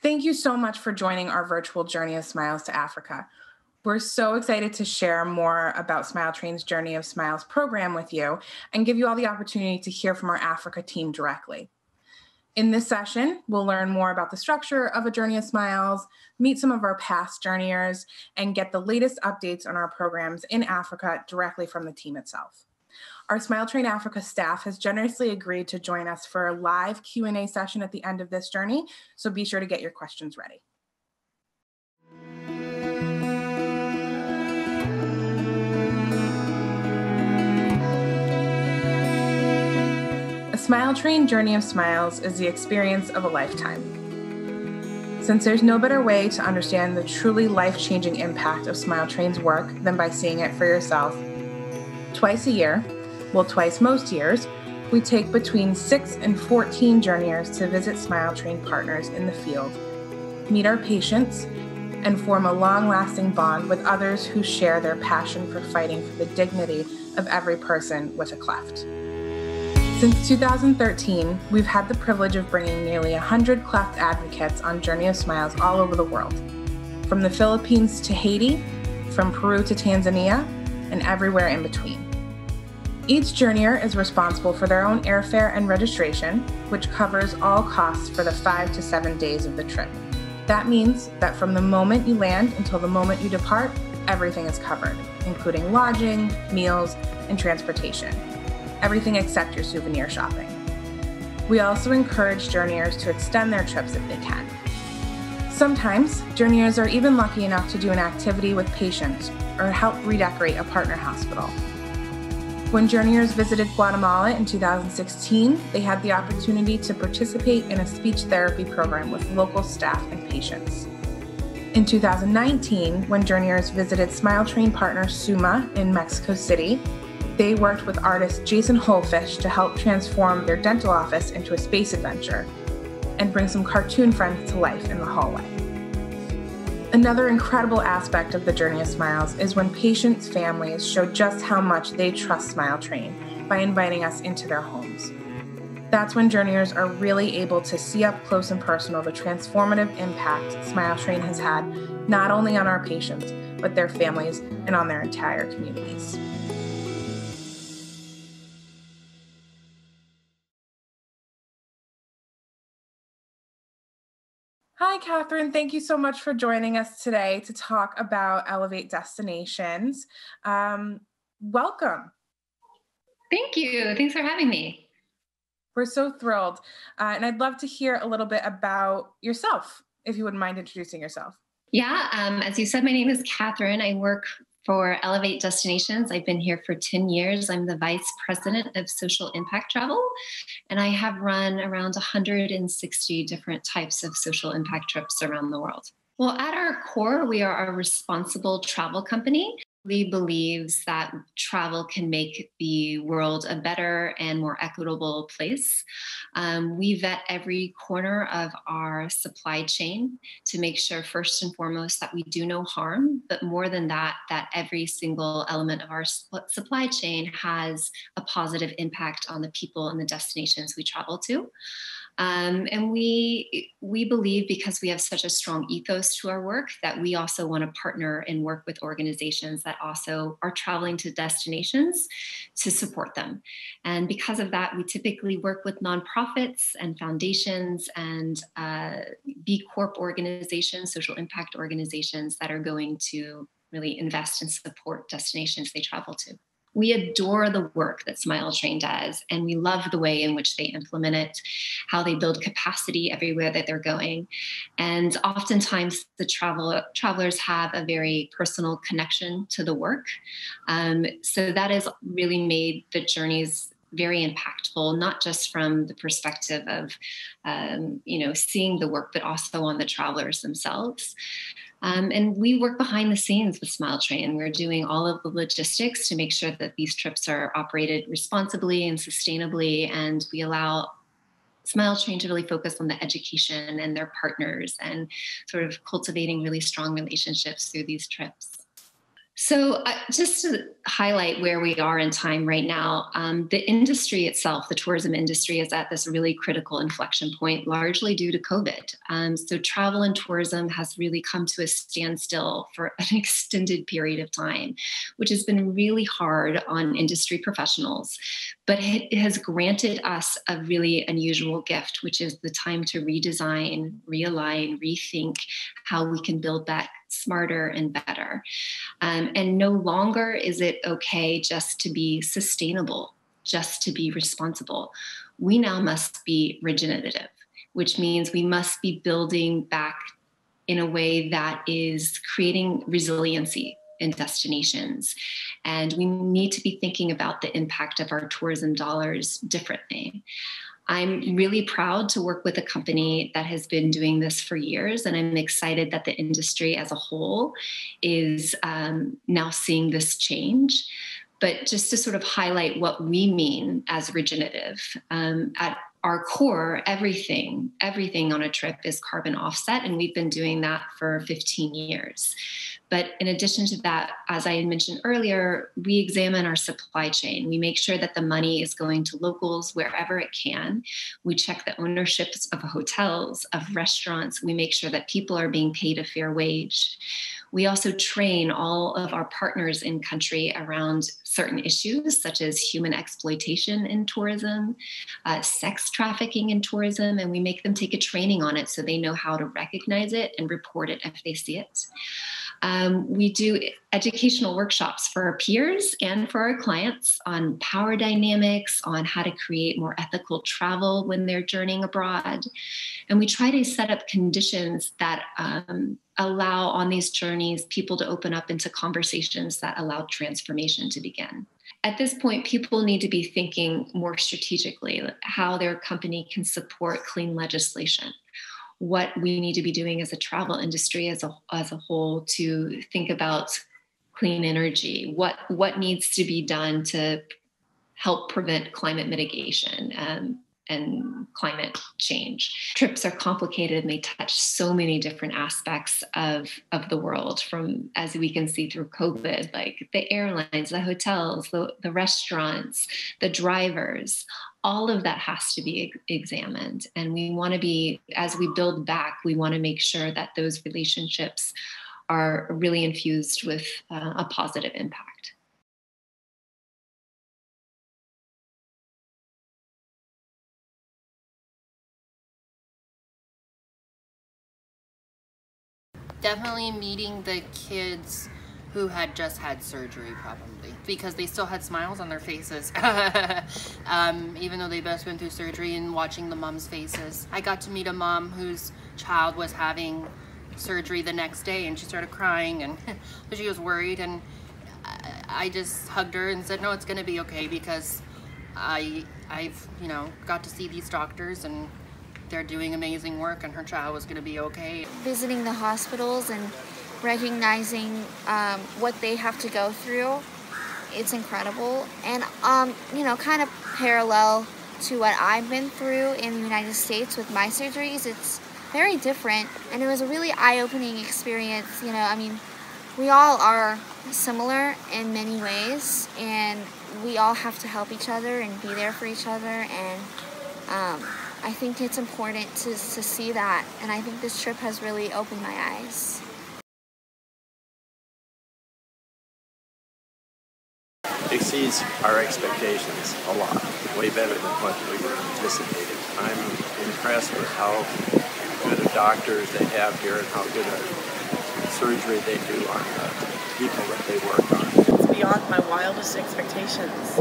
Thank you so much for joining our virtual Journey of Smiles to Africa. We're so excited to share more about Smile Train's Journey of Smiles program with you and give you all the opportunity to hear from our Africa team directly. In this session, we'll learn more about the structure of a Journey of Smiles, meet some of our past journeyers, and get the latest updates on our programs in Africa directly from the team itself. Our Smile Train Africa staff has generously agreed to join us for a live Q&A session at the end of this journey, so be sure to get your questions ready. A Smile Train Journey of Smiles is the experience of a lifetime. Since there's no better way to understand the truly life-changing impact of Smile Train's work than by seeing it for yourself, twice a year, twice most years, we take between 6 and 14 journeyers to visit Smile Train partners in the field, meet our patients, and form a long-lasting bond with others who share their passion for fighting for the dignity of every person with a cleft. Since 2013, we've had the privilege of bringing nearly 100 cleft advocates on Journey of Smiles all over the world, from the Philippines to Haiti, from Peru to Tanzania, and everywhere in between. Each journeyer is responsible for their own airfare and registration, which covers all costs for the 5 to 7 days of the trip. That means that from the moment you land until the moment you depart, everything is covered, including lodging, meals, and transportation. Everything except your souvenir shopping. We also encourage journeyers to extend their trips if they can. Sometimes, journeyers are even lucky enough to do an activity with patients or help redecorate a partner hospital. When journeyers visited Guatemala in 2016, they had the opportunity to participate in a speech therapy program with local staff and patients. In 2019, when journeyers visited Smile Train partner Suma in Mexico City, they worked with artist Jason Holfish to help transform their dental office into a space adventure and bring some cartoon friends to life in the hallway. Another incredible aspect of the Journey of Smiles is when patients' families show just how much they trust Smile Train by inviting us into their homes. That's when journeyers are really able to see up close and personal the transformative impact Smile Train has had not only on our patients, but their families and on their entire communities. Hi, Catherine. Thank you so much for joining us today to talk about Elevate Destinations. Welcome. Thank you. Thanks for having me. We're so thrilled. And I'd love to hear a little bit about yourself, if you wouldn't mind introducing yourself. Yeah, as you said, my name is Catherine. I work for Elevate Destinations. I've been here for 10 years. I'm the Vice President of Social Impact Travel, and I have run around 160 different types of social impact trips around the world. Well, at our core, we are a responsible travel company. We believe that travel can make the world a better and more equitable place. We vet every corner of our supply chain to make sure, first and foremost, that we do no harm, but more than that, that every single element of our supply chain has a positive impact on the people and the destinations we travel to. And we believe, because we have such a strong ethos to our work, that we also want to partner and work with organizations that also are traveling to destinations to support them. And because of that, we typically work with nonprofits and foundations and B Corp organizations, social impact organizations that are going to really invest and support destinations they travel to. We adore the work that Smile Train does, and we love the way in which they implement it, how they build capacity everywhere that they're going. And oftentimes the travelers have a very personal connection to the work. So that has really made the journeys very impactful, not just from the perspective of, seeing the work, but also on the travelers themselves. And we work behind the scenes with Smile Train. We're doing all of the logistics to make sure that these trips are operated responsibly and sustainably. And we allow Smile Train to really focus on the education and their partners and sort of cultivating really strong relationships through these trips. So, just to highlight where we are in time right now, the industry itself, the tourism industry, is at this really critical inflection point, largely due to COVID. So, travel and tourism has really come to a standstill for an extended period of time, which has been really hard on industry professionals. But it has granted us a really unusual gift, which is the time to redesign, realign, rethink how we can build back smarter and better. And no longer is it okay just to be sustainable, just to be responsible. We now must be regenerative, which means we must be building back in a way that is creating resiliency in destinations. And we need to be thinking about the impact of our tourism dollars differently. I'm really proud to work with a company that has been doing this for years, and I'm excited that the industry as a whole is now seeing this change. But just to sort of highlight what we mean as regenerative, at our core, everything on a trip is carbon offset, and we've been doing that for 15 years. But in addition to that, as I mentioned earlier, we examine our supply chain. We make sure that the money is going to locals wherever it can. We check the ownerships of hotels, of restaurants. We make sure that people are being paid a fair wage. We also train all of our partners in country around certain issues, such as human exploitation in tourism, sex trafficking in tourism, and we make them take a training on it so they know how to recognize it and report it if they see it. We do educational workshops for our peers and for our clients on power dynamics, on how to create more ethical travel when they're journeying abroad. And we try to set up conditions that allow on these journeys people to open up into conversations that allow transformation to begin. At this point, people need to be thinking more strategically how their company can support clean legislation, what we need to be doing as a travel industry as a whole to think about clean energy, what needs to be done to help prevent climate mitigation and climate change. Trips are complicated and they touch so many different aspects of the world, from, as we can see through COVID, like the airlines, the hotels, the restaurants, the drivers. All of that has to be examined. And we want to be, as we build back, we want to make sure that those relationships are really infused with a positive impact. Definitely meeting the kids who had just had surgery, probably, because they still had smiles on their faces, even though they both went through surgery, and watching the mom's faces. I got to meet a mom whose child was having surgery the next day, and she started crying, and she was worried, and I just hugged her and said, no, it's gonna be okay, because I've got to see these doctors, and they're doing amazing work, and her child was going to be okay. Visiting the hospitals and recognizing what they have to go through, it's incredible. And, kind of parallel to what I've been through in the United States with my surgeries, it's very different. And it was a really eye-opening experience. We all are similar in many ways, and we all have to help each other and be there for each other. And I think it's important to see that, and I think this trip has really opened my eyes. Exceeds our expectations a lot, way better than what we were anticipating. I'm impressed with how good of doctors they have here and how good a surgery they do on the people that they work on. It's beyond my wildest expectations.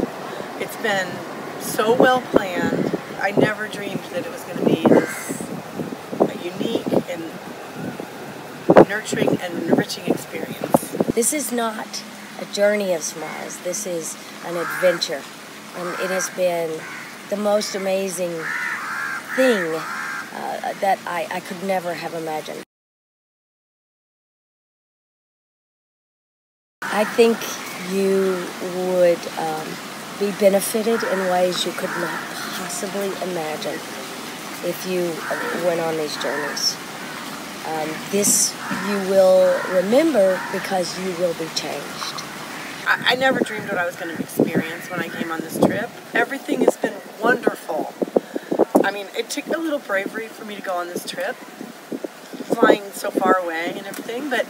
It's been so well planned. I never dreamed that it was going to be a unique and nurturing and enriching experience. This is not a journey of smiles. This is an adventure. And it has been the most amazing thing that I could never have imagined. I think you would be benefited in ways you could not possibly imagine if you went on these journeys. This you will remember because you will be changed. I never dreamed what I was going to experience when I came on this trip. Everything has been wonderful. I mean, it took a little bravery for me to go on this trip, flying so far away and everything, but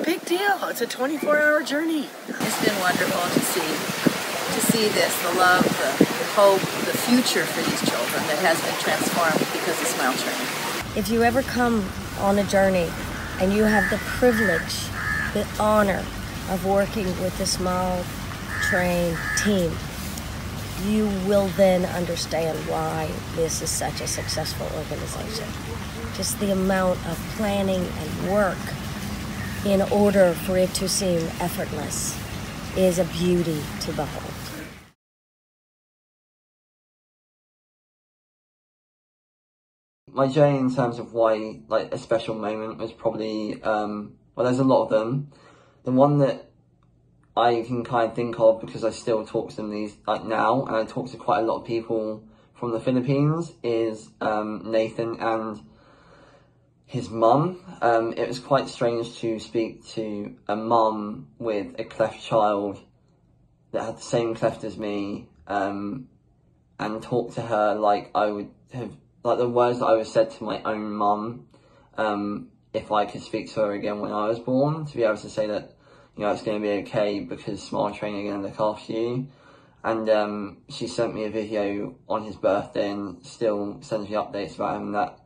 big deal. It's a 24-hour journey. It's been wonderful to see this, the love, the hope, the future for these children that has been transformed because of Smile Train. If you ever come on a journey and you have the privilege, the honor of working with the Smile Train team, you will then understand why this is such a successful organization. Just the amount of planning and work in order for it to seem effortless is a beauty to behold. My journey in terms of why, like, a special moment was probably, well, there's a lot of them. The one that I can kind of think of because I still talk to them now, and I talk to quite a lot of people from the Philippines, is Nathan and his mum. It was quite strange to speak to a mum with a cleft child that had the same cleft as me, and talk to her like I would have, like the words that I would have said to my own mum, if I could speak to her again when I was born, to be able to say that, you know, it's going to be okay because Smile Train are going to look after you. And she sent me a video on his birthday and still sends me updates about him, and that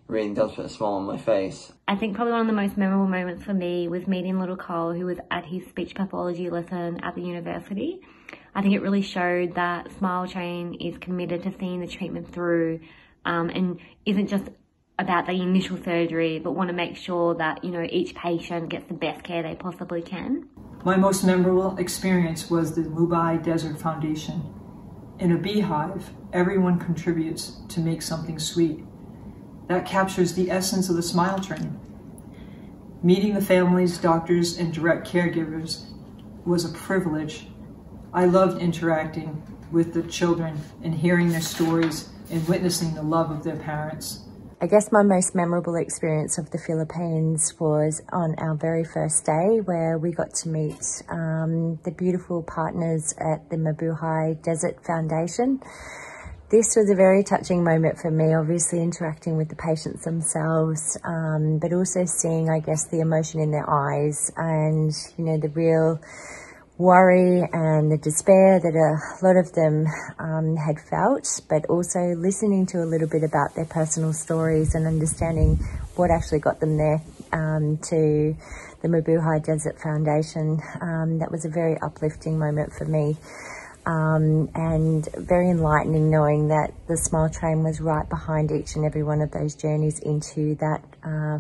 really does put a smile on my face. I think probably one of the most memorable moments for me was meeting little Cole, who was at his speech pathology lesson at the university. I think it really showed that Smile Train is committed to seeing the treatment through, and isn't just about the initial surgery, but want to make sure that, you know, each patient gets the best care they possibly can. My most memorable experience was the Mumbai Desert Foundation. In a beehive, everyone contributes to make something sweet. That captures the essence of the Smile Train. Meeting the families, doctors, and direct caregivers was a privilege. I loved interacting with the children and hearing their stories and witnessing the love of their parents. I guess my most memorable experience of the Philippines was on our very first day, where we got to meet the beautiful partners at the Mabuhay Desert Foundation. This was a very touching moment for me, obviously interacting with the patients themselves, but also seeing, I guess, the emotion in their eyes and, you know, the real worry and the despair that a lot of them had felt, but also listening to a little bit about their personal stories and understanding what actually got them there to the Mabuhay Desert Foundation. That was a very uplifting moment for me, and very enlightening, knowing that the Smile Train was right behind each and every one of those journeys into that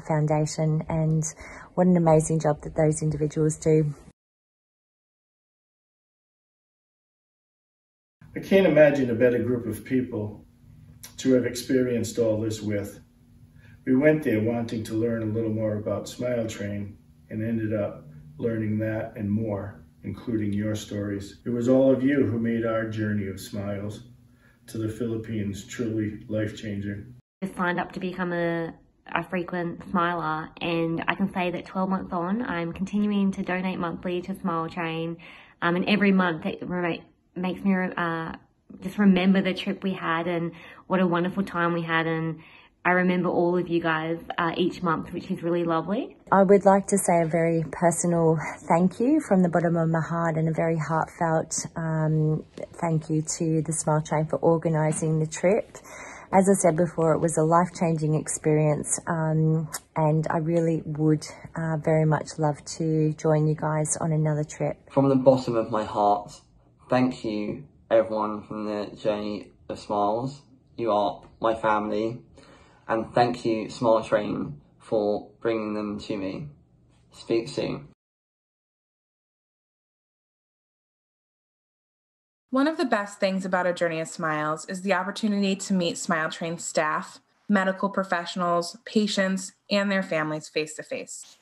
foundation, and what an amazing job that those individuals do. I can't imagine a better group of people to have experienced all this with. We went there wanting to learn a little more about Smile Train and ended up learning that and more, including your stories. It was all of you who made our journey of smiles to the Philippines truly life-changing. I signed up to become a frequent smiler, and I can say that 12 months on, I'm continuing to donate monthly to Smile Train, and every month it makes me just remember the trip we had and what a wonderful time we had, and I remember all of you guys each month, which is really lovely. I would like to say a very personal thank you from the bottom of my heart, and a very heartfelt thank you to the Smile Train for organising the trip. As I said before, it was a life-changing experience, and I really would very much love to join you guys on another trip. From the bottom of my heart, thank you, everyone from the Journey of Smiles. You are my family. And thank you, Smile Train, for bringing them to me. Speak soon. One of the best things about A Journey of Smiles is the opportunity to meet Smile Train staff, medical professionals, patients, and their families face-to-face.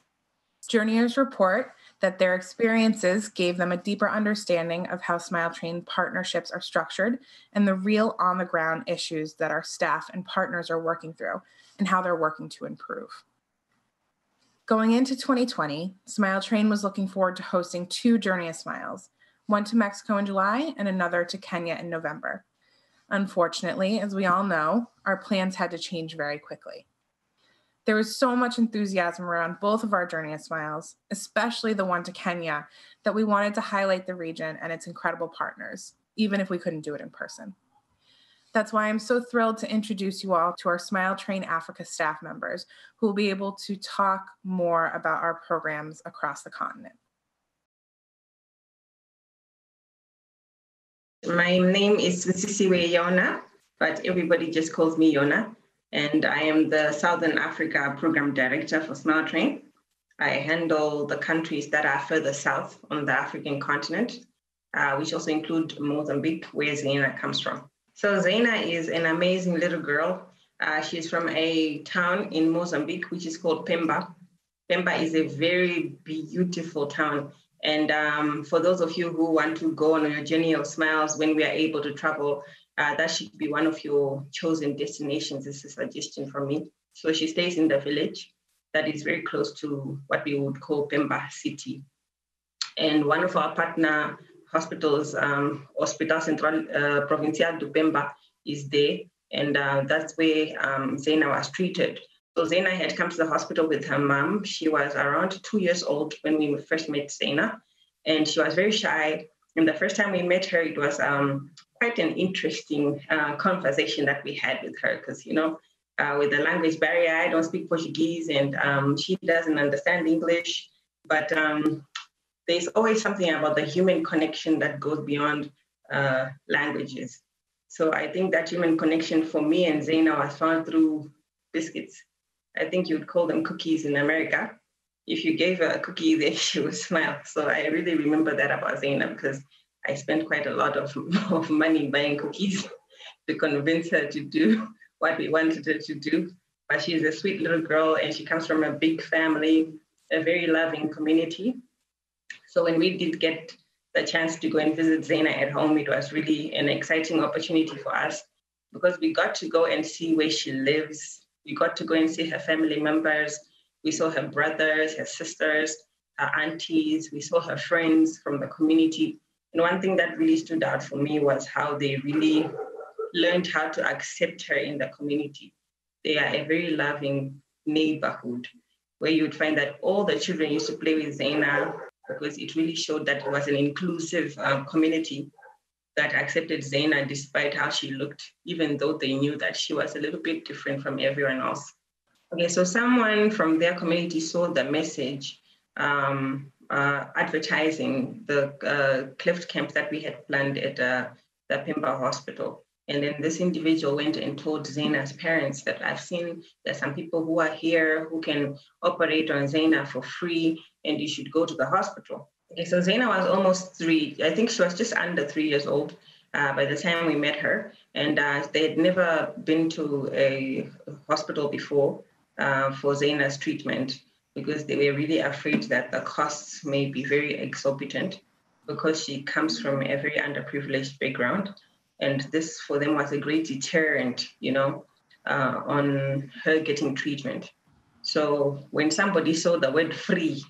Journeyers report that their experiences gave them a deeper understanding of how Smile Train partnerships are structured and the real on-the-ground issues that our staff and partners are working through and how they're working to improve. Going into 2020, Smile Train was looking forward to hosting 2 Journey of Smiles, one to Mexico in July and another to Kenya in November. Unfortunately, as we all know, our plans had to change very quickly. There was so much enthusiasm around both of our Journey of Smiles, especially the one to Kenya, that we wanted to highlight the region and its incredible partners, even if we couldn't do it in person. That's why I'm so thrilled to introduce you all to our Smile Train Africa staff members who will be able to talk more about our programs across the continent. My name is Sisiwe Yona, but everybody just calls me Yona, and I am the Southern Africa Program Director for Smile Train. I handle the countries that are further south on the African continent, which also include Mozambique, where Zaina comes from. So Zaina is an amazing little girl. She's from a town in Mozambique, which is called Pemba. Pemba is a very beautiful town. And for those of you who want to go on your Journey of Smiles when we are able to travel, that should be one of your chosen destinations. This is a suggestion from me. So she stays in the village that is very close to what we would call Pemba City. And one of our partner hospitals, Hospital Central Provincial de Pemba, is there. And that's where Zaina was treated. So Zaina had come to the hospital with her mom. She was around 2 years old when we first met Zaina, and she was very shy. And the first time we met her, it was quite an interesting conversation that we had with her because, you know, with the language barrier, I don't speak Portuguese and she doesn't understand English. But there's always something about the human connection that goes beyond languages. So I think that human connection for me and Zaina was found through biscuits. I think you would call them cookies in America. If you gave her a cookie, then she would smile. So I really remember that about Zaina because I spent quite a lot of money buying cookies to convince her to do what we wanted her to do. But she's a sweet little girl and she comes from a big family, a very loving community. So when we did get the chance to go and visit Zaina at home, it was really an exciting opportunity for us because we got to go and see where she lives. We got to go and see her family members. We saw her brothers, her sisters, her aunties. We saw her friends from the community. And one thing that really stood out for me was how they really learned how to accept her in the community. They are a very loving neighborhood where you would find that all the children used to play with Zaina because it really showed that it was an inclusive community that accepted Zaina despite how she looked, even though they knew that she was a little bit different from everyone else. Okay, so someone from their community saw the message advertising the cleft camp that we had planned at the Pemba Hospital. And then this individual went and told Zaina's parents that I've seen there's some people who are here who can operate on Zaina for free and you should go to the hospital. Okay, so Zaina was almost 3. I think she was just under 3 years old by the time we met her. And they had never been to a hospital before for Zaina's treatment because they were really afraid that the costs may be very exorbitant because she comes from a very underprivileged background. And this for them was a great deterrent, you know, on her getting treatment. So when somebody saw the word free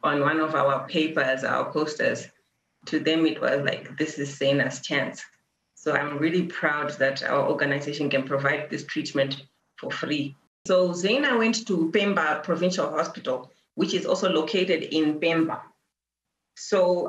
on one of our papers, our posters, to them it was like, this is Zaina's chance. So I'm really proud that our organization can provide this treatment for free. So Zaina went to Pemba Provincial Hospital, which is also located in Pemba. So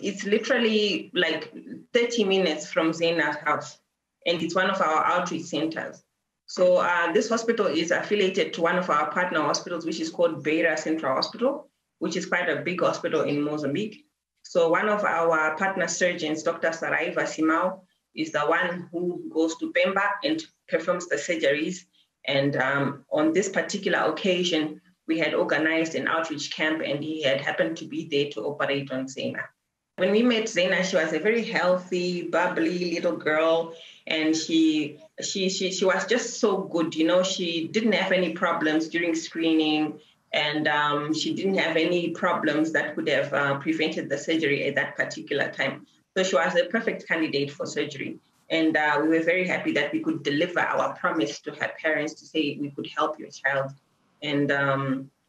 it's literally like 30 minutes from Zaina's house, and it's one of our outreach centers. So this hospital is affiliated to one of our partner hospitals, which is called Beira Central Hospital, which is quite a big hospital in Mozambique. So one of our partner surgeons, Dr. Saraiva Simao, is the one who goes to Pemba and performs the surgeries. And on this particular occasion, we had organized an outreach camp and he had happened to be there to operate on Zaina. When we met Zaina, she was a very healthy, bubbly little girl. And she was just so good. You know, she didn't have any problems during screening. And she didn't have any problems that could have prevented the surgery at that particular time. So she was a perfect candidate for surgery. And we were very happy that we could deliver our promise to her parents to say we could help your child. And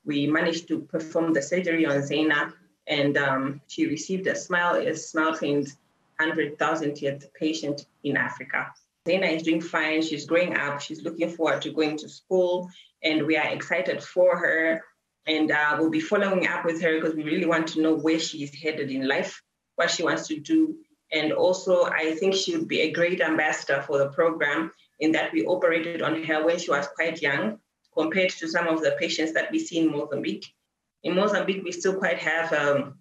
we managed to perform the surgery on Zaina, and she received a smile as Smile Train's 100,000th patient in Africa. Zaina is doing fine. She's growing up. She's looking forward to going to school, and we are excited for her. And we'll be following up with her because we really want to know where she's headed in life, what she wants to do. And also, I think she would be a great ambassador for the program in that we operated on her when she was quite young compared to some of the patients that we see in Mozambique. In Mozambique, we still quite have a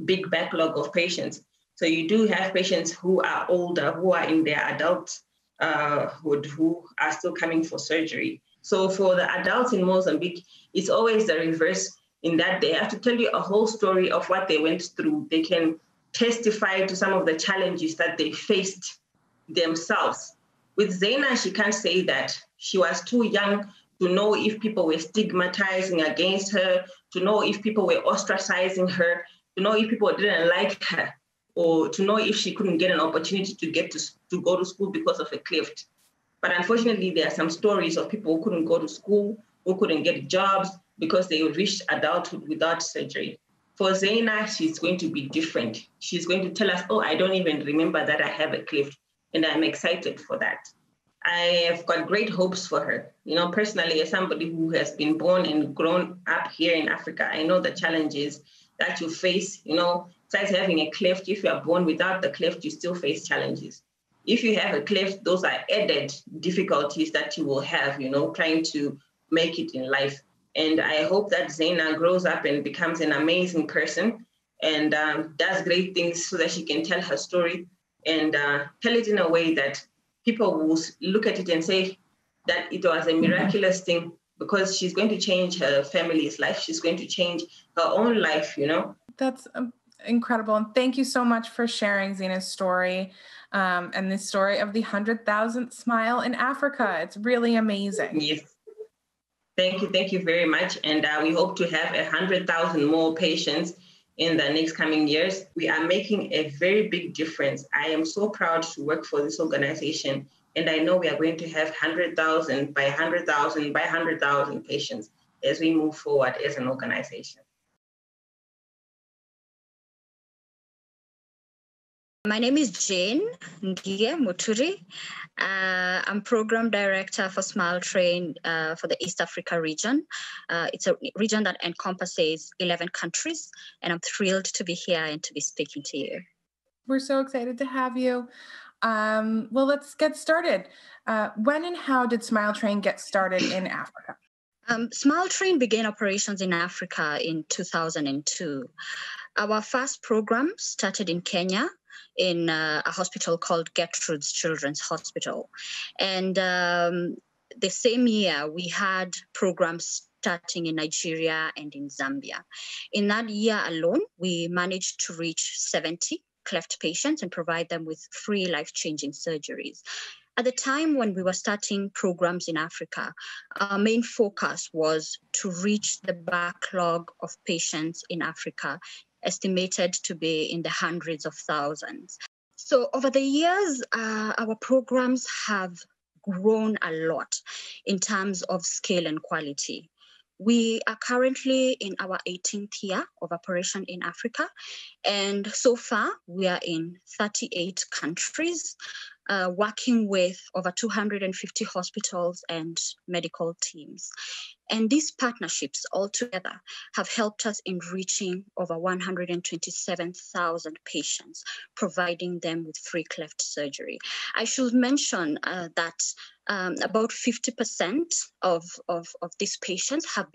big backlog of patients. So you do have patients who are older, who are in their adulthood, who are still coming for surgery. So for the adults in Mozambique, it's always the reverse in that they have to tell you a whole story of what they went through. They can testify to some of the challenges that they faced themselves. With Zaina, she can't say that. She was too young to know if people were stigmatizing against her, to know if people were ostracizing her, to know if people didn't like her, or to know if she couldn't get an opportunity to go to school because of a cleft. But unfortunately, there are some stories of people who couldn't go to school, who couldn't get jobs because they reached adulthood without surgery. For Zaina, she's going to be different. She's going to tell us, oh, I don't even remember that I have a cleft, and I'm excited for that. I have got great hopes for her. You know, personally, as somebody who has been born and grown up here in Africa, I know the challenges that you face. You know, besides having a cleft, if you are born without the cleft, you still face challenges. If you have a cleft, those are added difficulties that you will have, you know, trying to make it in life. And I hope that Zaina grows up and becomes an amazing person and does great things so that she can tell her story and tell it in a way that people will look at it and say that it was a miraculous thing because she's going to change her family's life. She's going to change her own life, you know. That's incredible. And thank you so much for sharing Zaina's story and the story of the 100,000th smile in Africa. It's really amazing. Yes. Thank you very much. And we hope to have 100,000 more patients in the next coming years. We are making a very big difference. I am so proud to work for this organization. And I know we are going to have 100,000 by 100,000 by 100,000 patients as we move forward as an organization. My name is Jane Ngie Muturi. I'm Program Director for Smile Train for the East Africa region. It's a region that encompasses 11 countries, and I'm thrilled to be here and to be speaking to you. We're so excited to have you. Well, let's get started. When and how did Smile Train get started in Africa? Smile Train began operations in Africa in 2002. Our first program started in Kenya, in a hospital called Gertrude's Children's Hospital. And the same year, we had programs starting in Nigeria and in Zambia. In that year alone, we managed to reach 70 cleft patients and provide them with free life-changing surgeries. At the time when we were starting programs in Africa, our main focus was to reach the backlog of patients in Africa, estimated to be in the hundreds of thousands. So over the years, our programs have grown a lot in terms of scale and quality. We are currently in our 18th year of operation in Africa, and so far we are in 38 countries, working with over 250 hospitals and medical teams. And these partnerships altogether have helped us in reaching over 127,000 patients, providing them with free cleft surgery. I should mention that about 50% of these patients have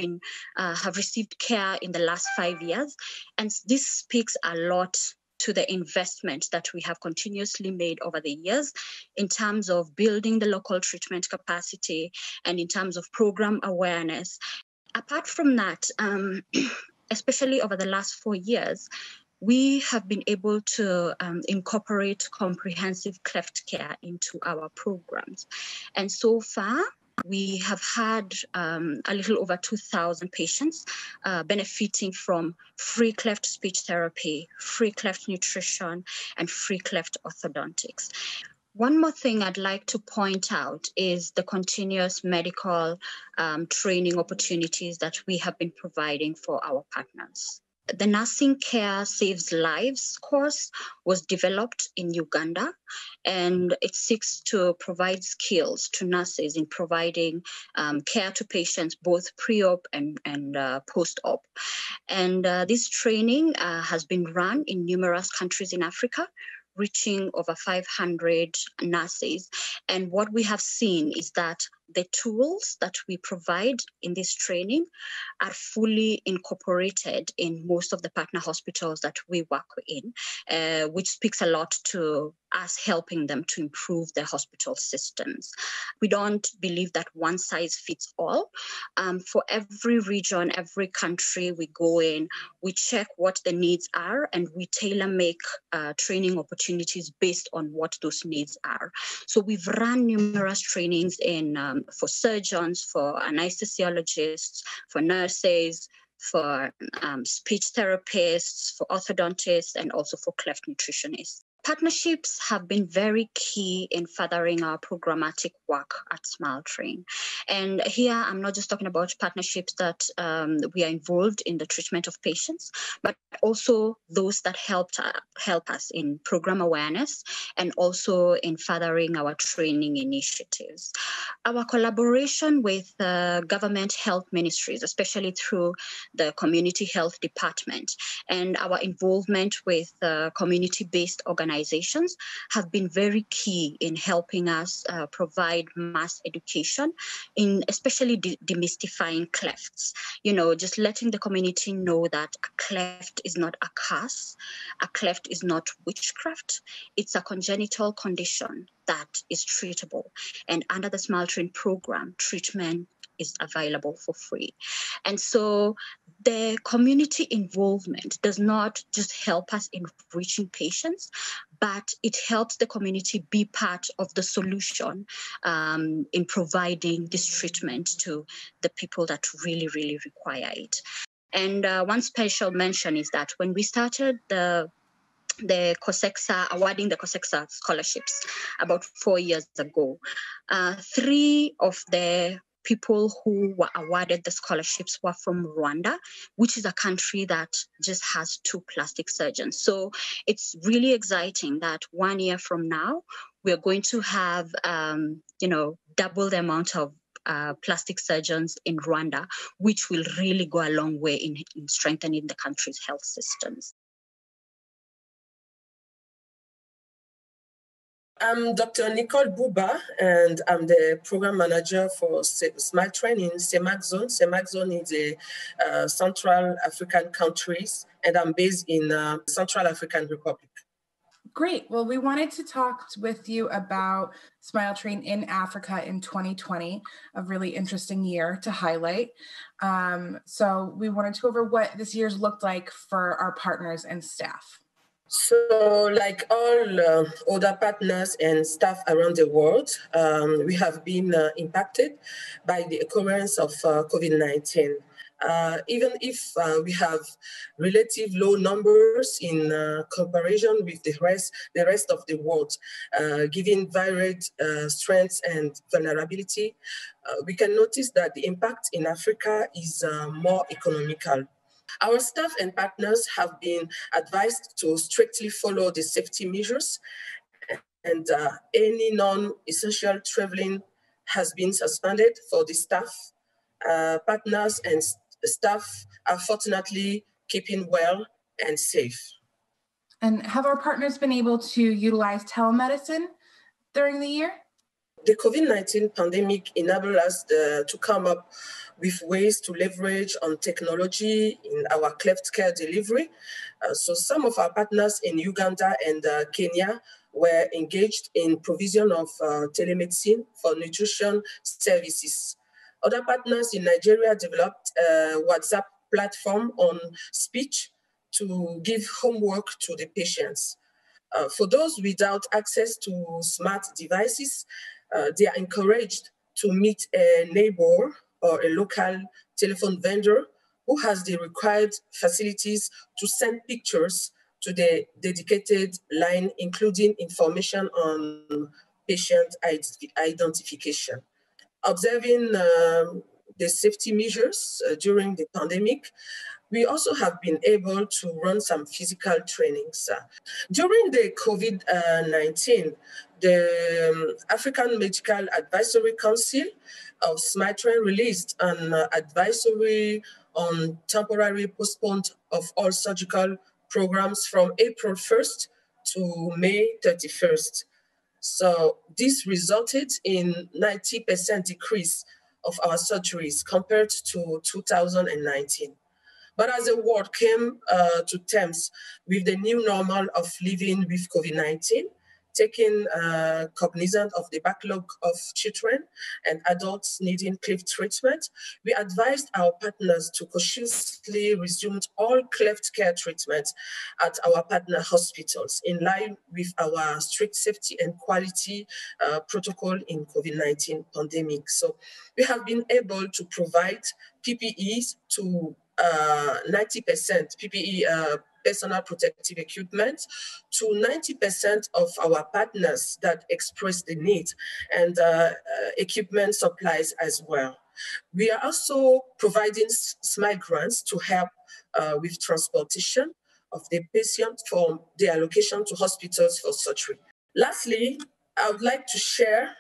received care in the last 5 years, and this speaks a lot to the investment that we have continuously made over the years in terms of building the local treatment capacity and in terms of program awareness. Apart from that, especially over the last 4 years, we have been able to incorporate comprehensive cleft care into our programs. And so far, we have had a little over 2,000 patients benefiting from free cleft speech therapy, free cleft nutrition, and free cleft orthodontics. One more thing I'd like to point out is the continuous medical training opportunities that we have been providing for our partners. The Nursing Care Saves Lives course was developed in Uganda, and it seeks to provide skills to nurses in providing care to patients both pre-op and post-op. And this training has been run in numerous countries in Africa, reaching over 500 nurses. And what we have seen is that the tools that we provide in this training are fully incorporated in most of the partner hospitals that we work in, which speaks a lot to us helping them to improve their hospital systems. We don't believe that one size fits all. For every region, every country we go in, we check what the needs are and we tailor make training opportunities based on what those needs are. So we've run numerous trainings for surgeons, for anesthesiologists, for nurses, for speech therapists, for orthodontists, and also for cleft nutritionists. Partnerships have been very key in furthering our programmatic work at SmileTrain. And here, I'm not just talking about partnerships that we are involved in the treatment of patients, but also those that help us in program awareness and also in furthering our training initiatives. Our collaboration with government health ministries, especially through the Community Health Department, and our involvement with community-based organizations have been very key in helping us provide mass education in especially demystifying clefts. You know, just letting the community know that a cleft is not a curse, a cleft is not witchcraft, it's a congenital condition that is treatable. And under the SmileTrain program, treatment is available for free. And so the community involvement does not just help us in reaching patients, but it helps the community be part of the solution in providing this treatment to the people that really, really require it. And one special mention is that when we started the COSEXA, awarding the COSEXA scholarships about 4 years ago, 3 of the people who were awarded the scholarships were from Rwanda, which is a country that just has 2 plastic surgeons. So it's really exciting that 1 year from now, we're going to have, double the amount of plastic surgeons in Rwanda, which will really go a long way in strengthening the country's health systems. I'm Dr. Nicole Buba, and I'm the program manager for SmileTrain in CEMAC Zone. CEMAC Zone is a Central African countries, and I'm based in Central African Republic. Great. Well, we wanted to talk with you about SmileTrain in Africa in 2020, a really interesting year to highlight. So we wanted to go over what this year's looked like for our partners and staff. So like all other partners and staff around the world, we have been impacted by the occurrence of COVID-19. Even if we have relative low numbers in comparison with the rest of the world, given varied strengths and vulnerability, we can notice that the impact in Africa is more economical. Our staff and partners have been advised to strictly follow the safety measures, and any non-essential traveling has been suspended for the staff. Partners and staff are fortunately keeping well and safe. And have our partners been able to utilize telemedicine during the year? The COVID-19 pandemic enabled us to come up with ways to leverage on technology in our cleft care delivery. So some of our partners in Uganda and Kenya were engaged in provision of telemedicine for nutrition services. Other partners in Nigeria developed a WhatsApp platform on speech to give homework to the patients. For those without access to smart devices, they are encouraged to meet a neighbor or a local telephone vendor who has the required facilities to send pictures to the dedicated line, including information on patient identification. Observing the safety measures during the pandemic, we also have been able to run some physical trainings. During the COVID-19, the African Medical Advisory Council of SmileTrain released an advisory on temporary postponement of all surgical programs from April 1st to May 31st. So this resulted in 90% decrease of our surgeries compared to 2019. But as the world came to terms with the new normal of living with COVID-19, taking cognizance of the backlog of children and adults needing cleft treatment, we advised our partners to cautiously resume all cleft care treatment at our partner hospitals in line with our strict safety and quality protocol in COVID-19 pandemic. So we have been able to provide PPEs to 90% PPE, personal protective equipment, to 90% of our partners that express the need, and equipment supplies as well. We are also providing SMILE grants to help with transportation of the patient from the allocation to hospitals for surgery. Lastly, I would like to share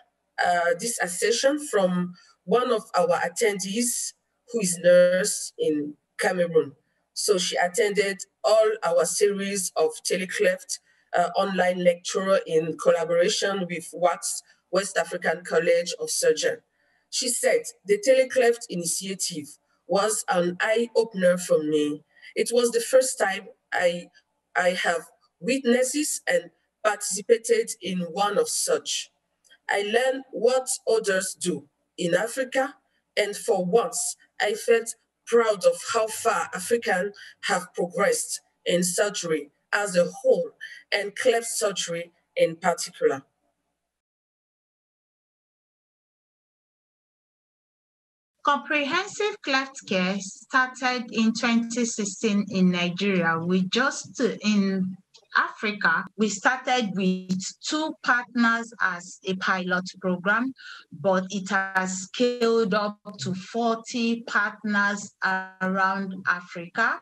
this assertion from one of our attendees who is nurse in Cameroon. So she attended all our series of telecleft online lecture in collaboration with WACS, West African College of Surgeons. She said the telecleft initiative was an eye-opener for me. It was the first time I have witnessed and participated in one of such. I learned what others do in Africa, and for once, I felt proud of how far Africans have progressed in surgery as a whole, and cleft surgery in particular. Comprehensive cleft care started in 2016 in Nigeria. In Africa, we started with 2 partners as a pilot program, but it has scaled up to 40 partners around Africa,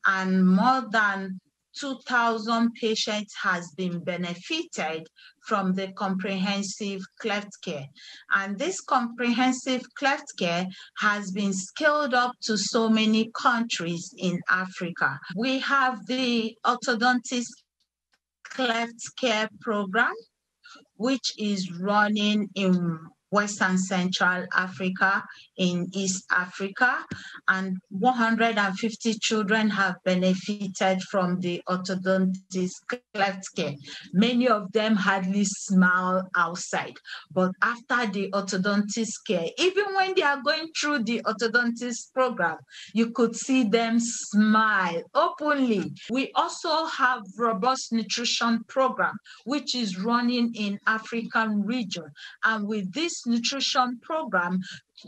and more than 2,000 patients has been benefited from the comprehensive cleft care. And this comprehensive cleft care has been scaled up to so many countries in Africa. We have the orthodontist cleft care program, which is running in Western Central Africa, in East Africa, and 150 children have benefited from the orthodontist cleft care. Many of them hardly smile outside, but after the orthodontist care, even when they are going through the orthodontist program, you could see them smile openly. We also have robust nutrition program, which is running in African region, and with this nutrition program,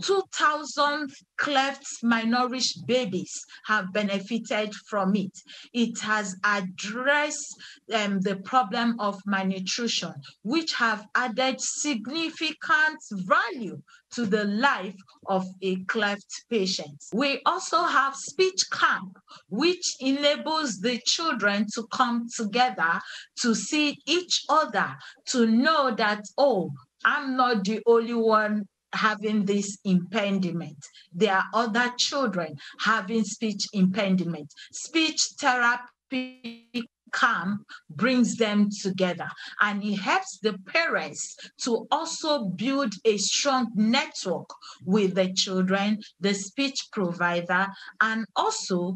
2,000 cleft malnourished babies have benefited from it. It has addressed the problem of malnutrition, which have added significant value to the life of a cleft patient. We also have speech camp, which enables the children to come together to see each other, to know that, oh, I'm not the only one having this impediment. There are other children having speech impediment. Speech therapy camp brings them together, and it helps the parents to also build a strong network with the children, the speech provider, and also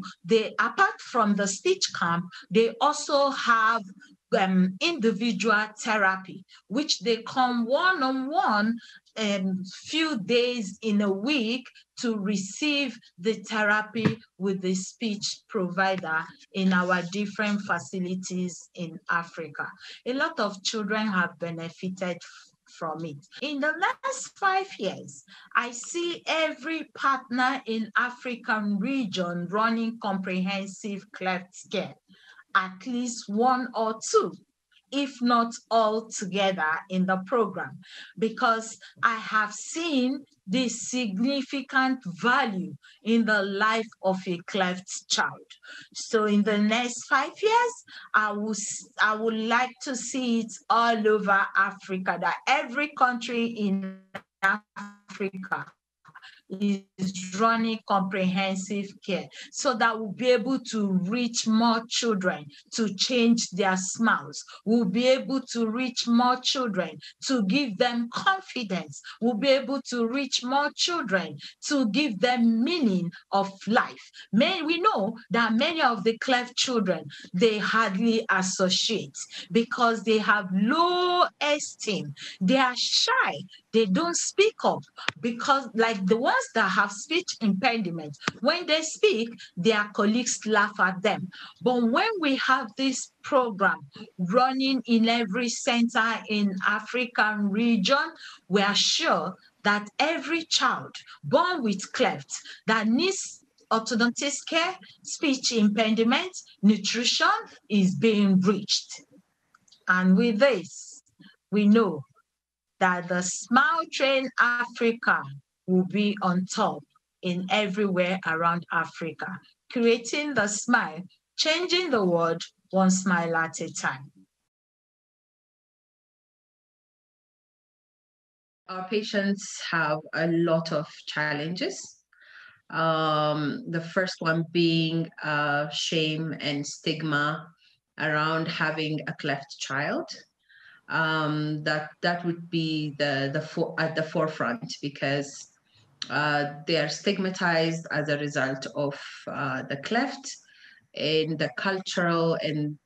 apart from the speech camp, they also have individual therapy, which they come one-on-one few days in a week to receive the therapy with the speech provider in our different facilities in Africa. A lot of children have benefited from it. In the last 5 years, I see every partner in African region running comprehensive cleft care. at least one or two, if not all together in the program, because I have seen this significant value in the life of a cleft child. So in the next 5 years, I would like to see it all over Africa, that every country in Africa is running comprehensive care, so that we'll be able to reach more children to change their smiles. We'll be able to reach more children to give them confidence. We'll be able to reach more children to give them meaning of life. We know that many of the cleft children, they hardly associate because they have low esteem. They are shy. They don't speak up because, like the ones that have speech impediment, when they speak, their colleagues laugh at them. But when we have this program running in every center in African region, we are sure that every child born with cleft that needs orthodontist care, speech impediment, nutrition is being reached. And with this, we know that the Smile Train Africa will be on top in everywhere around Africa, creating the smile, changing the world one smile at a time. Our patients have a lot of challenges. The first one being shame and stigma around having a cleft child. That would be at the forefront, because they are stigmatized as a result of the cleft, and the cultural and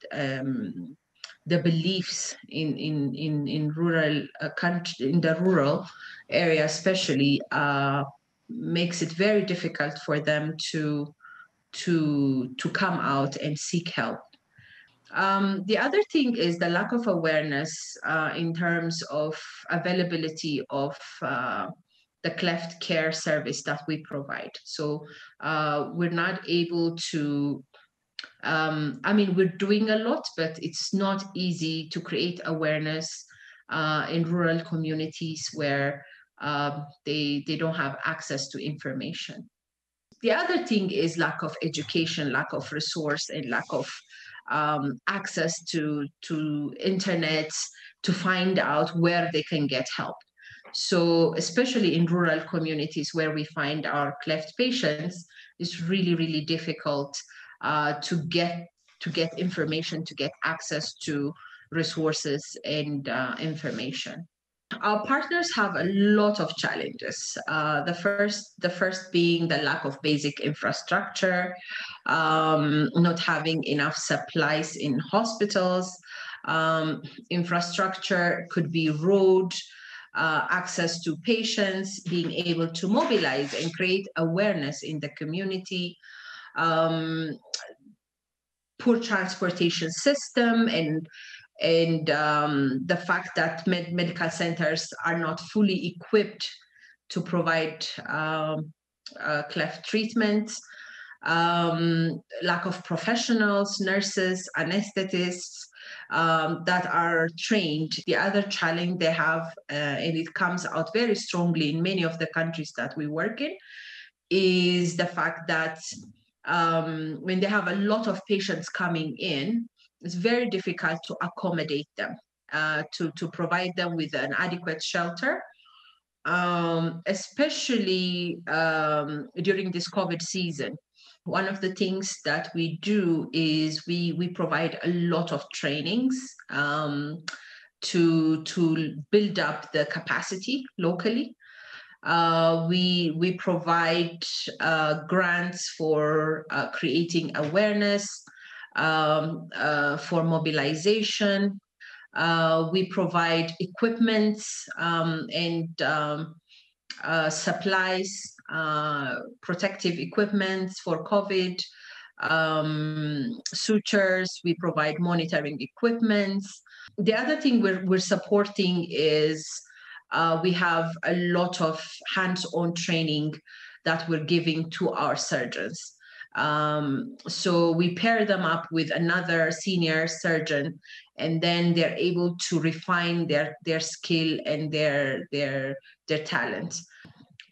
the beliefs in rural country, in the rural area especially, makes it very difficult for them to come out and seek help. The other thing is the lack of awareness in terms of availability of the cleft care service that we provide. So we're not able to, we're doing a lot, but it's not easy to create awareness in rural communities where they don't have access to information. The other thing is lack of education, lack of resource, and lack of access to internet to find out where they can get help. So especially in rural communities where we find our cleft patients, it's really, really difficult to get information, to get access to resources and information. Our partners have a lot of challenges. The first being the lack of basic infrastructure, not having enough supplies in hospitals. Infrastructure could be road, access to patients, being able to mobilize and create awareness in the community, poor transportation system, and the fact that medical centers are not fully equipped to provide cleft treatment, lack of professionals, nurses, anesthetists that are trained. The other challenge they have, and it comes out very strongly in many of the countries that we work in, is the fact that when they have a lot of patients coming in, it's very difficult to accommodate them, to provide them with an adequate shelter, especially during this COVID season. One of the things that we do is we provide a lot of trainings to build up the capacity locally. We provide grants for creating awareness, for mobilization. We provide equipment and supplies, protective equipment for COVID, sutures. We provide monitoring equipment. The other thing we're supporting is we have a lot of hands-on training that we're giving to our surgeons. So we pair them up with another senior surgeon, and then they're able to refine their skill and their talent.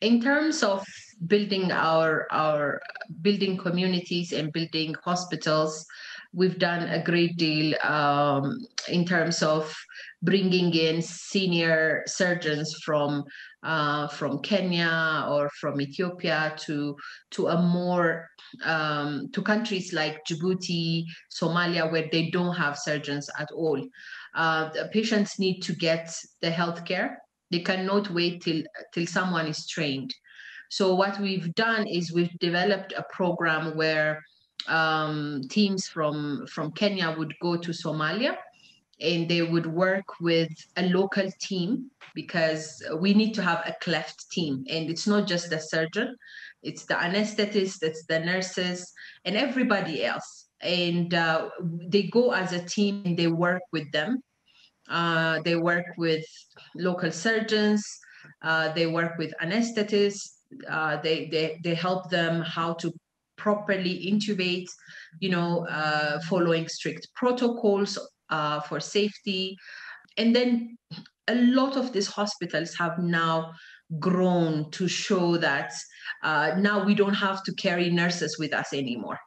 In terms of building our building communities and building hospitals, we've done a great deal in terms of bringing in senior surgeons from Kenya or from Ethiopia to a more to countries like Djibouti, Somalia, where they don't have surgeons at all. The patients need to get the healthcare. They cannot wait till someone is trained. So what we've done is we've developed a program where teams from Kenya would go to Somalia, and they would work with a local team, because we need to have a cleft team. And it's not just the surgeon, it's the anesthetist, it's the nurses, and everybody else. And they go as a team and they work with them. They work with local surgeons, they work with anesthetists, they help them how to properly intubate, following strict protocols for safety. And then a lot of these hospitals have now grown to show that now we don't have to carry nurses with us anymore,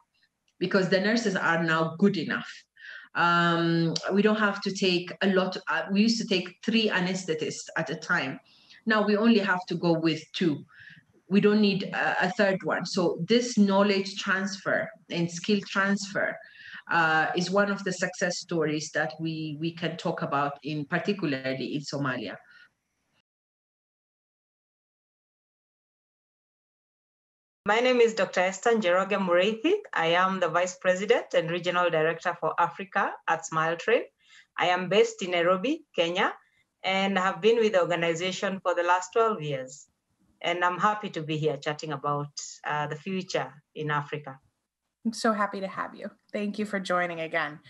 because the nurses are now good enough. We don't have to take a lot. We used to take 3 anesthetists at a time. Now we only have to go with 2. We don't need a third one. So this knowledge transfer and skill transfer is one of the success stories that we can talk about, particularly in Somalia. My name is Dr. Esther Njoroge Mureithi. I am the Vice President and Regional Director for Africa at SmileTrain. I am based in Nairobi, Kenya, and have been with the organization for the last 12 years. And I'm happy to be here chatting about the future in Africa. I'm so happy to have you. Thank you for joining again.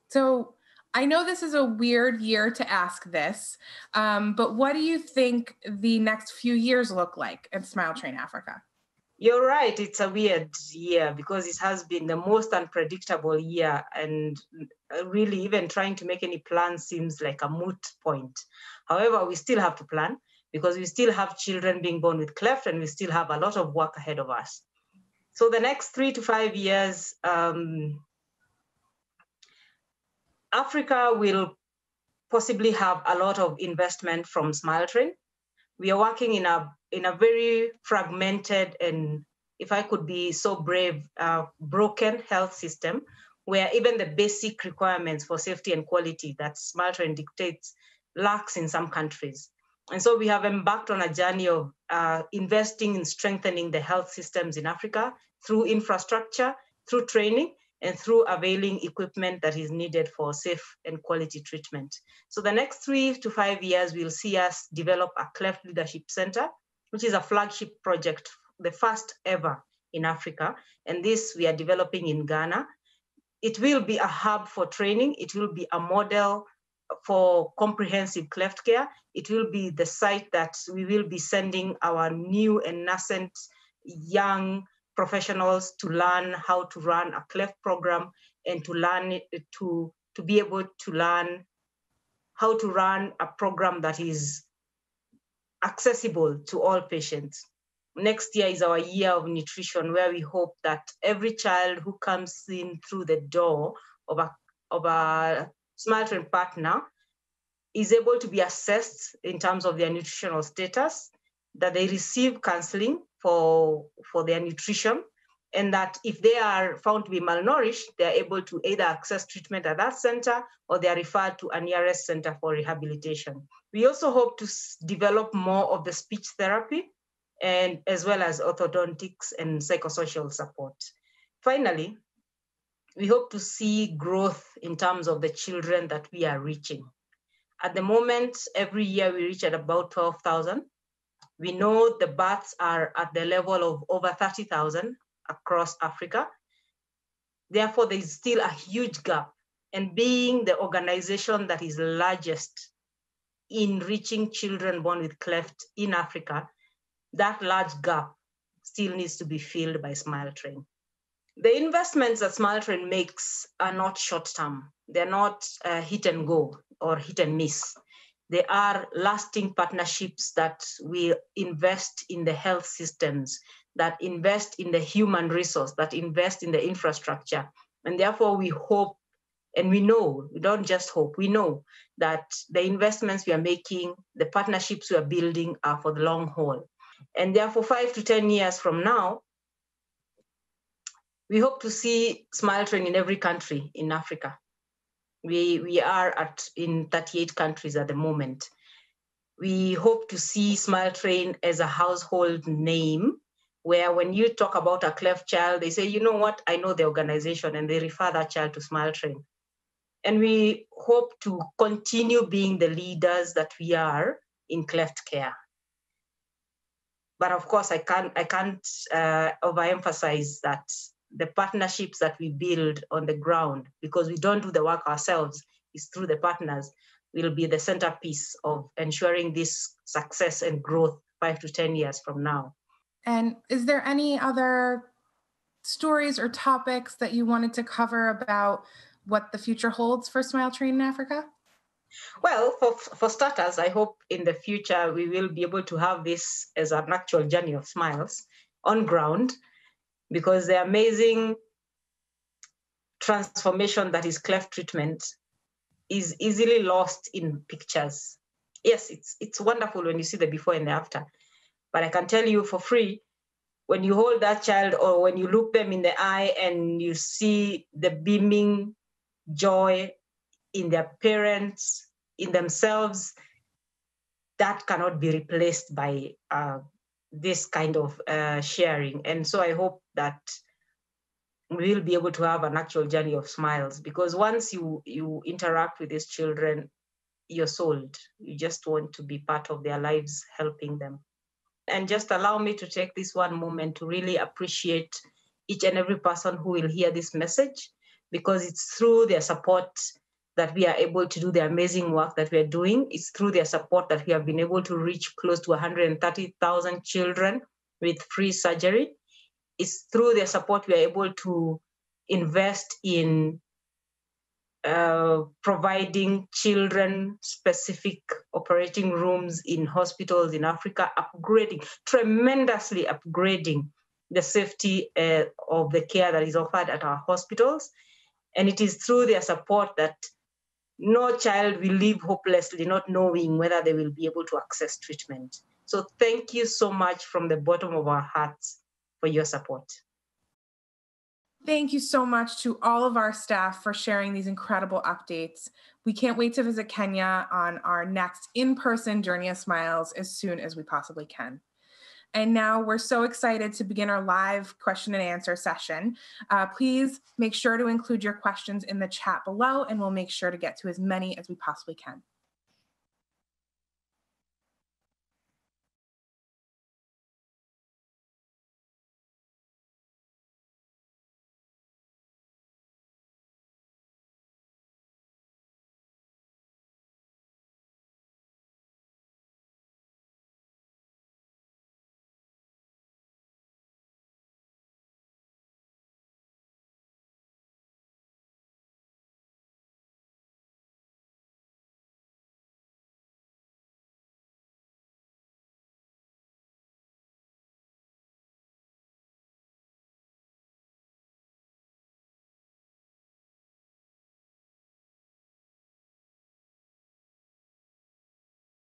So I know this is a weird year to ask this, but what do you think the next few years look like at SmileTrain Africa? You're right. It's a weird year because it has been the most unpredictable year, and really even trying to make any plans seems like a moot point. However, we still have to plan because we still have children being born with cleft, and we still have a lot of work ahead of us. So the next 3 to 5 years, Africa will possibly have a lot of investment from SmileTrain. We are working in a very fragmented and, if I could be so brave, broken health system, where even the basic requirements for safety and quality that SmileTrain dictates lacks in some countries. And so we have embarked on a journey of investing in strengthening the health systems in Africa through infrastructure, through training, and through availing equipment that is needed for safe and quality treatment. So the next 3 to 5 years, we'll see us develop a Cleft Leadership Center, which is a flagship project, the first ever in Africa. And this we are developing in Ghana. It will be a hub for training. It will be a model for comprehensive cleft care. It will be the site that we will be sending our new and nascent young professionals to learn how to run a cleft program and to learn to be able to learn how to run a program that is accessible to all patients. Next year is our year of nutrition, where we hope that every child who comes in through the door of a SmileTrain partner is able to be assessed in terms of their nutritional status, that they receive counseling for their nutrition, and that if they are found to be malnourished, they're able to either access treatment at that center or they're referred to a nearest center for rehabilitation. We also hope to develop more of the speech therapy, and as well as orthodontics and psychosocial support. Finally, we hope to see growth in terms of the children that we are reaching. At the moment, every year we reach at about 12,000. We know the births are at the level of over 30,000 across Africa. Therefore, there is still a huge gap. And being the organization that is largest in reaching children born with cleft in Africa, that large gap still needs to be filled by Smile Train. The investments that Smile Train makes are not short-term. They're not hit and go or hit and miss. They are lasting partnerships that will invest in the health systems, that invest in the human resource, that invest in the infrastructure. And therefore we hope, and we know, we don't just hope, we know that the investments we are making, the partnerships we are building are for the long haul. And therefore 5 to 10 years from now, we hope to see Smile Train in every country in Africa. We are in 38 countries at the moment. We hope to see Smile Train as a household name, where when you talk about a cleft child, they say, you know what, I know the organization, and they refer that child to Smile Train. And we hope to continue being the leaders that we are in cleft care. But of course, I can't overemphasize that the partnerships that we build on the ground, because we don't do the work ourselves, is through the partners, will be the centerpiece of ensuring this success and growth 5 to 10 years from now. And is there any other stories or topics that you wanted to cover about what the future holds for Smile Train in Africa? Well, for starters, I hope in the future we will be able to have this as an actual journey of smiles on ground, because the amazing transformation that is cleft treatment is easily lost in pictures. Yes, it's wonderful when you see the before and the after, but I can tell you for free, when you hold that child or when you look them in the eye and you see the beaming joy in their parents, in themselves, that cannot be replaced by this kind of sharing. And so I hope that we will be able to have an actual journey of smiles, because once you interact with these children, you're sold. You just want to be part of their lives, helping them. And just allow me to take this one moment to really appreciate each and every person who will hear this message, because it's through their support that we are able to do the amazing work that we are doing. It's through their support that we have been able to reach close to 130,000 children with free surgery. It's through their support we are able to invest in providing children-specific operating rooms in hospitals in Africa, tremendously upgrading the safety of the care that is offered at our hospitals. And it is through their support that no child will live hopelessly, not knowing whether they will be able to access treatment. So thank you so much from the bottom of our hearts for your support. Thank you so much to all of our staff for sharing these incredible updates. We can't wait to visit Kenya on our next in-person Journey of Smiles as soon as we possibly can. And now we're so excited to begin our live question and answer session. Please make sure to include your questions in the chat below, and we'll make sure to get to as many as we possibly can.